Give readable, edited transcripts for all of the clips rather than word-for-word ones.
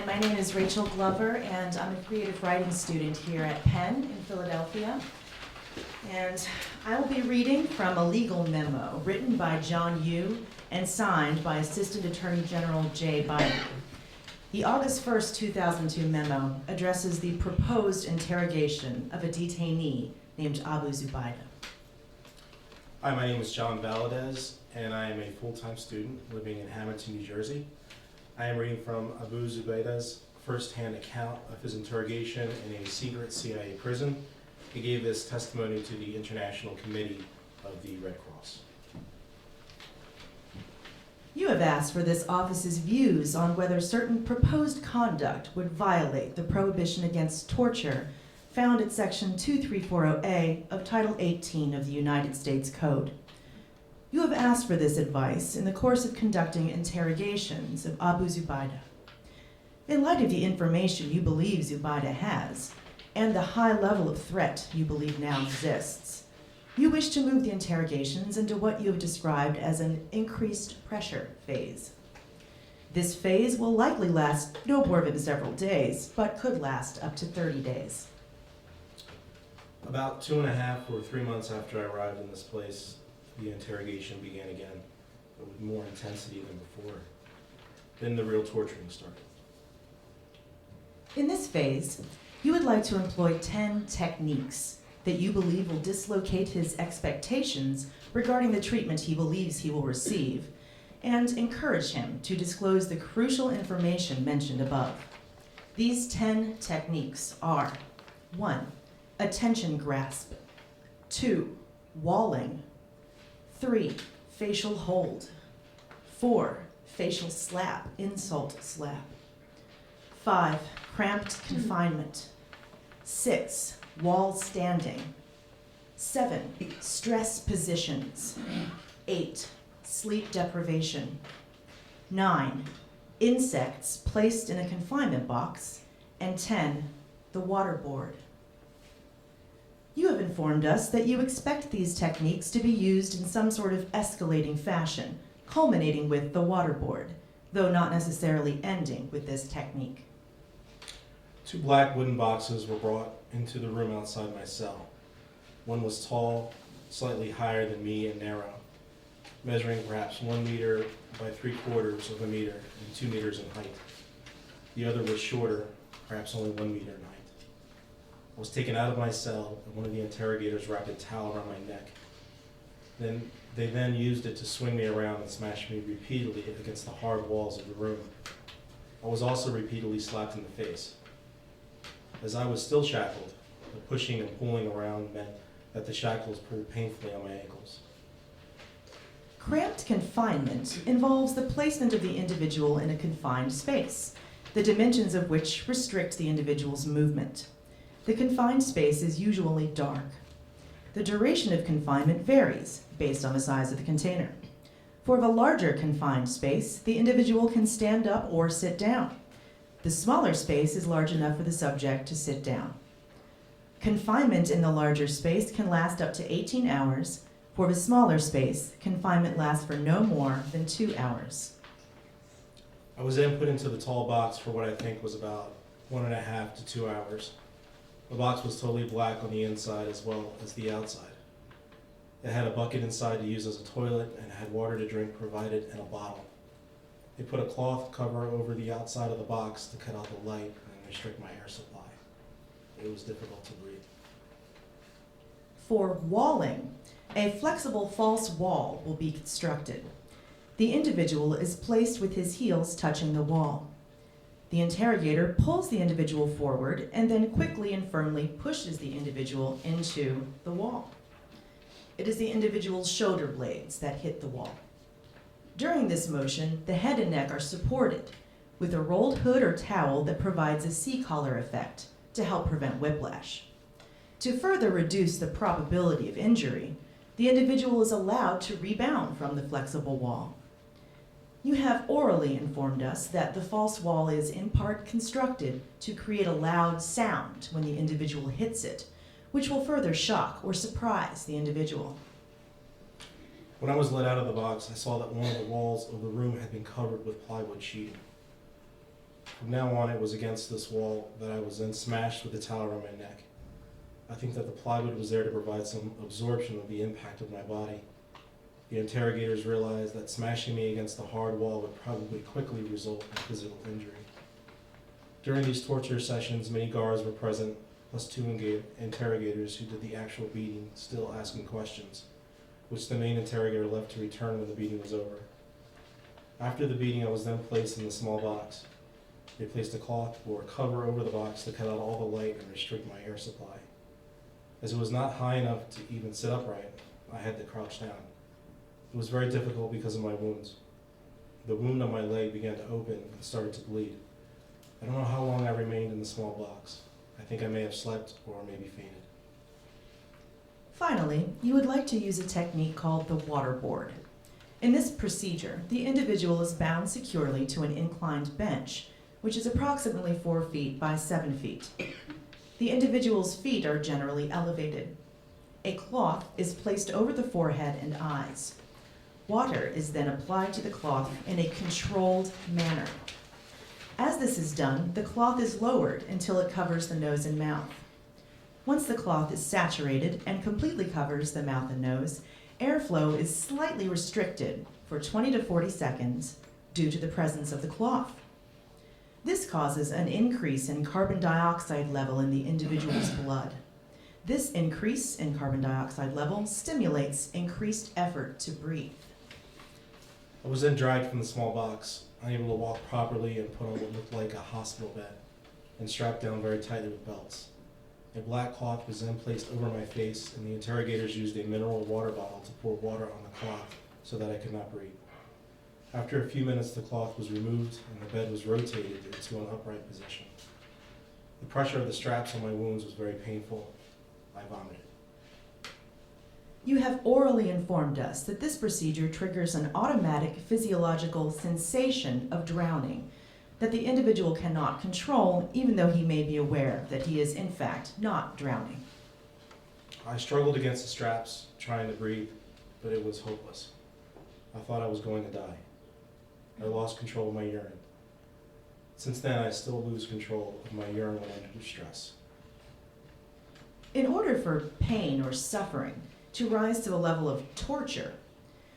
my name is Rachel Glover, and I'm a creative writing student here at Penn in Philadelphia. And I will be reading from a legal memo written by John Yu and signed by Assistant Attorney General Jay Biden. The August 1st, 2002 memo addresses the proposed interrogation of a detainee named Abu Zubaydah. Hi, my name is John Valdez, and I am a full-time student living in Hamilton, New Jersey. I am reading from Abu Zubaydah's first-hand account of his interrogation in a secret CIA prison. He gave this testimony to the International Committee of the Red Cross. You have asked for this office's views on whether certain proposed conduct would violate the prohibition against torture found at Section 2340A of Title 18 of the United States Code. You have asked for this advice in the course of conducting interrogations of Abu Zubaydah. In light of the information you believe Zubaydah has, and the high level of threat you believe now exists, you wish to move the interrogations into what you have described as an increased pressure phase. This phase will likely last no more than several days, but could last up to 30 days. About 2.5 or 3 months after I arrived in this place, the interrogation began again, but with more intensity than before. Then the real torturing started. In this phase, you would like to employ 10 techniques that you believe will dislocate his expectations regarding the treatment he believes he will receive, and encourage him to disclose the crucial information mentioned above. These 10 techniques are: 1. Attention grasp. 2. Walling. 3. Facial hold. 4. Facial slap, insult slap. 5. Cramped confinement. 6. Wall standing. 7. Stress positions. 8. Sleep deprivation. 9. Insects placed in a confinement box. And 10. The waterboard. You have informed us that you expect these techniques to be used in some sort of escalating fashion, culminating with the waterboard, though not necessarily ending with this technique. 2 black wooden boxes were brought into the room outside my cell. One was tall, slightly higher than me and narrow, measuring perhaps 1 meter by 3/4 of a meter and 2 meters in height. The other was shorter, perhaps only 1 meter in height. I was taken out of my cell, and one of the interrogators wrapped a towel around my neck. They then used it to swing me around and smash me repeatedly against the hard walls of the room. I was also repeatedly slapped in the face. As I was still shackled, the pushing and pulling around meant that the shackles pulled painfully on my ankles. Cramped confinement involves the placement of the individual in a confined space, the dimensions of which restrict the individual's movement. The confined space is usually dark. The duration of confinement varies based on the size of the container. For the larger confined space, the individual can stand up or sit down. The smaller space is large enough for the subject to sit down. Confinement in the larger space can last up to 18 hours. For the smaller space, confinement lasts for no more than 2 hours. I was then put into the tall box for what I think was about 1.5 to 2 hours. The box was totally black on the inside as well as the outside. It had a bucket inside to use as a toilet and had water to drink provided in a bottle. They put a cloth cover over the outside of the box to cut out the light and restrict my air supply. It was difficult to breathe. For walling, a flexible false wall will be constructed. The individual is placed with his heels touching the wall. The interrogator pulls the individual forward and then quickly and firmly pushes the individual into the wall. It is the individual's shoulder blades that hit the wall. During this motion, the head and neck are supported with a rolled hood or towel that provides a C-collar effect to help prevent whiplash. To further reduce the probability of injury, the individual is allowed to rebound from the flexible wall. You have orally informed us that the false wall is in part constructed to create a loud sound when the individual hits it, which will further shock or surprise the individual. When I was let out of the box, I saw that one of the walls of the room had been covered with plywood sheeting. From now on, it was against this wall that I was then smashed with the towel around my neck. I think that the plywood was there to provide some absorption of the impact of my body. The interrogators realized that smashing me against the hard wall would probably quickly result in physical injury. During these torture sessions, many guards were present, plus two interrogators who did the actual beating, still asking questions, which the main interrogator left to return when the beating was over. After the beating, I was then placed in the small box. They placed a cloth or cover over the box to cut out all the light and restrict my air supply. As it was not high enough to even sit upright, I had to crouch down. It was very difficult because of my wounds. The wound on my leg began to open and started to bleed. I don't know how long I remained in the small box. I think I may have slept or maybe fainted. Finally, you would like to use a technique called the waterboard. In this procedure, the individual is bound securely to an inclined bench, which is approximately 4 feet by 7 feet. The individual's feet are generally elevated. A cloth is placed over the forehead and eyes. Water is then applied to the cloth in a controlled manner. As this is done, the cloth is lowered until it covers the nose and mouth. Once the cloth is saturated and completely covers the mouth and nose, airflow is slightly restricted for 20 to 40 seconds due to the presence of the cloth. This causes an increase in carbon dioxide level in the individual's blood. This increase in carbon dioxide level stimulates increased effort to breathe. I was then dragged from the small box, unable to walk properly and put on what looked like a hospital bed, and strapped down very tightly with belts. A black cloth was then placed over my face, and the interrogators used a mineral water bottle to pour water on the cloth so that I could not breathe. After a few minutes, the cloth was removed and the bed was rotated into an upright position. The pressure of the straps on my wounds was very painful. I vomited. You have orally informed us that this procedure triggers an automatic physiological sensation of drowning that the individual cannot control, even though he may be aware that he is in fact not drowning. I struggled against the straps, trying to breathe, but it was hopeless. I thought I was going to die. I lost control of my urine. Since then, I still lose control of my urine when under stress. In order for pain or suffering to rise to the level of torture,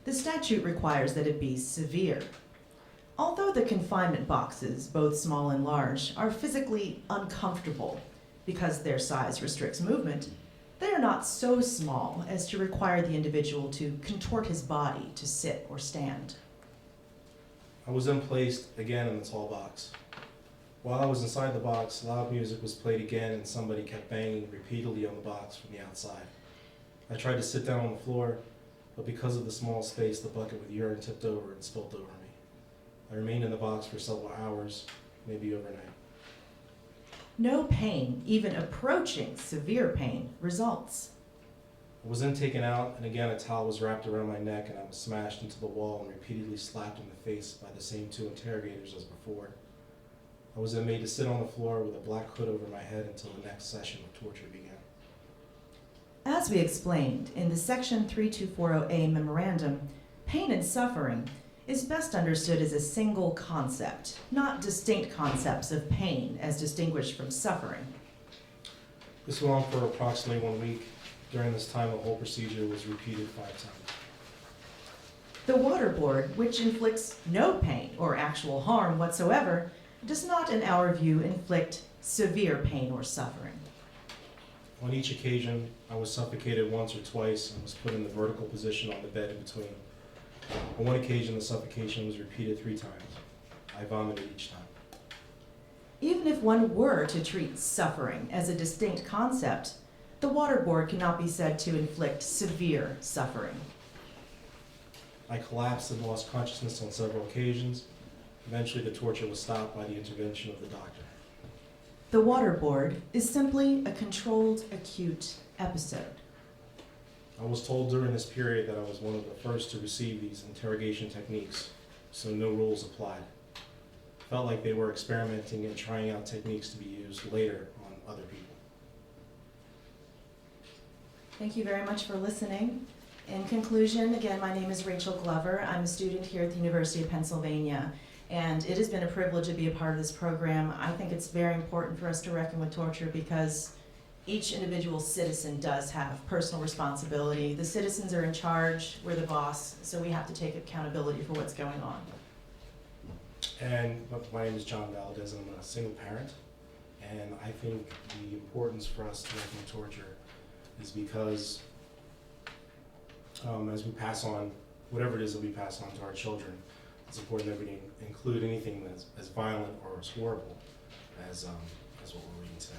the statute requires that it be severe. Although the confinement boxes, both small and large, are physically uncomfortable because their size restricts movement, they are not so small as to require the individual to contort his body to sit or stand. I was then placed again in the tall box. While I was inside the box, loud music was played again and somebody kept banging repeatedly on the box from the outside. I tried to sit down on the floor, but because of the small space, the bucket with urine tipped over and spilt over me. I remained in the box for several hours, maybe overnight. No pain, even approaching severe pain, results. I was then taken out, and again a towel was wrapped around my neck, and I was smashed into the wall and repeatedly slapped in the face by the same two interrogators as before. I was then made to sit on the floor with a black hood over my head until the next session of torture began. As we explained in the Section 3240A memorandum, pain and suffering is best understood as a single concept, not distinct concepts of pain as distinguished from suffering. This went on for approximately 1 week. During this time, the whole procedure was repeated 5 times. The waterboard, which inflicts no pain or actual harm whatsoever, does not, in our view, inflict severe pain or suffering. On each occasion, I was suffocated once or twice and was put in the vertical position on the bed in between. On one occasion, the suffocation was repeated 3 times. I vomited each time. Even if one were to treat suffering as a distinct concept, the waterboard cannot be said to inflict severe suffering. I collapsed and lost consciousness on several occasions. Eventually, the torture was stopped by the intervention of the doctor. The waterboard is simply a controlled acute episode. I was told during this period that I was one of the first to receive these interrogation techniques, so no rules applied. It felt like they were experimenting and trying out techniques to be used later on other people. Thank you very much for listening. In conclusion, again, my name is Rachel Glover. I'm a student here at the University of Pennsylvania, And it has been a privilege to be a part of this program. I think it's very important for us to reckon with torture because each individual citizen does have personal responsibility. The citizens are in charge, we're the boss, so we have to take accountability for what's going on. And my name is John Valdez, and I'm a single parent. And I think the importance for us to reckon with torture is because as we pass on, whatever it is that we pass on to our children, it's important that we include anything that's as violent or as horrible as what we're reading today.